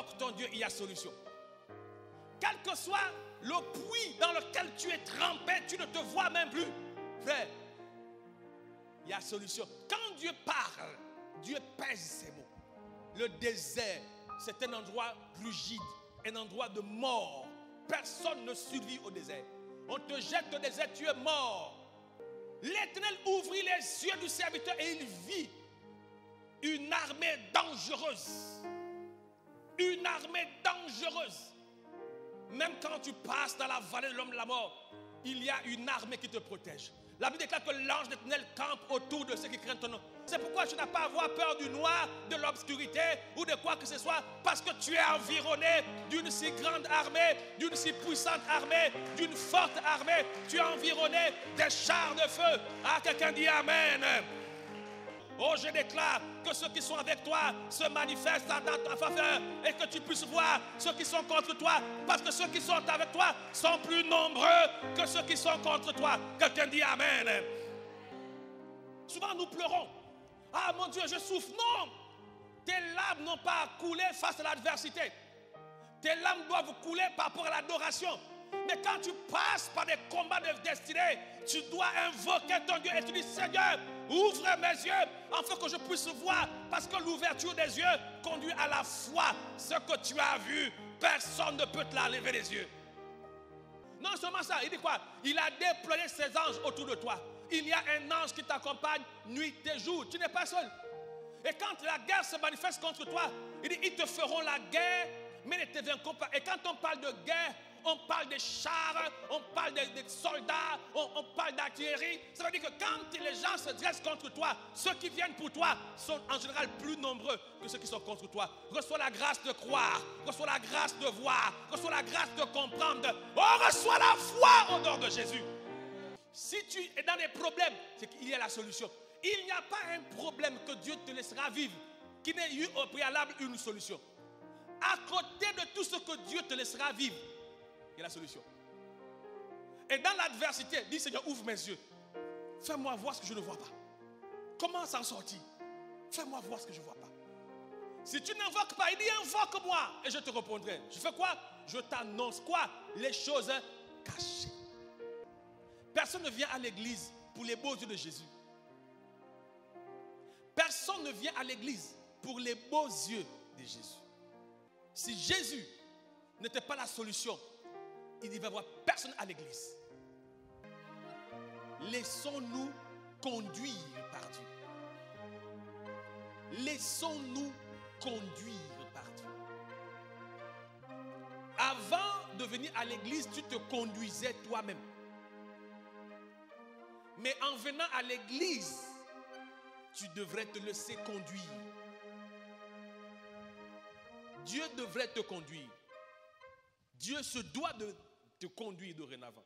invoques ton Dieu, il y a solution. Quel que soit le puits dans lequel tu es trempé, tu ne te vois même plus. Frère, il y a solution. Quand Dieu parle, Dieu pèse ses mots. Le désert, c'est un endroit rigide, un endroit de mort. Personne ne survit au désert. On te jette au désert, tu es mort. L'Éternel ouvrit les yeux du serviteur et il vit une armée dangereuse. Une armée dangereuse. Même quand tu passes dans la vallée de l'homme de la mort, il y a une armée qui te protège. La Bible déclare que l'ange de l'Éternel campe autour de ceux qui craignent ton nom. C'est pourquoi tu n'as pas à avoir peur du noir, de l'obscurité ou de quoi que ce soit, parce que tu es environné d'une si grande armée, d'une si puissante armée, d'une forte armée. Tu es environné des chars de feu. Ah, quelqu'un dit Amen. Oh, je déclare que ceux qui sont avec toi se manifestent dans ta faveur et que tu puisses voir ceux qui sont contre toi, parce que ceux qui sont avec toi sont plus nombreux que ceux qui sont contre toi. Quelqu'un dit Amen. Souvent nous pleurons. Ah mon Dieu, je souffre. Non, tes larmes n'ont pas à couler face à l'adversité. Tes larmes doivent couler par rapport à l'adoration. Mais quand tu passes par des combats de destinée, tu dois invoquer ton Dieu et tu dis Seigneur, ouvre mes yeux afin que je puisse voir, parce que l'ouverture des yeux conduit à la foi. Ce que tu as vu, personne ne peut te l'enlever des yeux. Non seulement ça, il dit quoi? Il a déployé ses anges autour de toi. Il y a un ange qui t'accompagne nuit et jour. Tu n'es pas seul. Et quand la guerre se manifeste contre toi, il dit ils te feront la guerre, mais ne te vaincront pas. Et quand on parle de guerre, on parle des chars, on parle des soldats, on parle d'artillerie. Ça veut dire que quand les gens se dressent contre toi, ceux qui viennent pour toi sont en général plus nombreux que ceux qui sont contre toi. Reçois la grâce de croire, reçois la grâce de voir, reçois la grâce de comprendre. Oh, reçois la foi au nom de Jésus. Si tu es dans des problèmes, c'est qu'il y a la solution. Il n'y a pas un problème que Dieu te laissera vivre qui n'ait eu au préalable une solution. À côté de tout ce que Dieu te laissera vivre, il y a la solution. Et dans l'adversité, dis Seigneur, ouvre mes yeux. Fais-moi voir ce que je ne vois pas. Comment s'en sortir? Fais-moi voir ce que je ne vois pas. Si tu n'invoques pas, il dit invoque-moi et je te répondrai. Je fais quoi? Je t'annonce quoi? Les choses cachées. Personne ne vient à l'église pour les beaux yeux de Jésus. Personne ne vient à l'église pour les beaux yeux de Jésus. Si Jésus n'était pas la solution, il ne va y avoir personne à l'église. Laissons-nous conduire par Dieu. Laissons-nous conduire par Dieu. Avant de venir à l'église, tu te conduisais toi-même. Mais en venant à l'église, tu devrais te laisser conduire. Dieu devrait te conduire. Dieu se doit de te conduire dorénavant.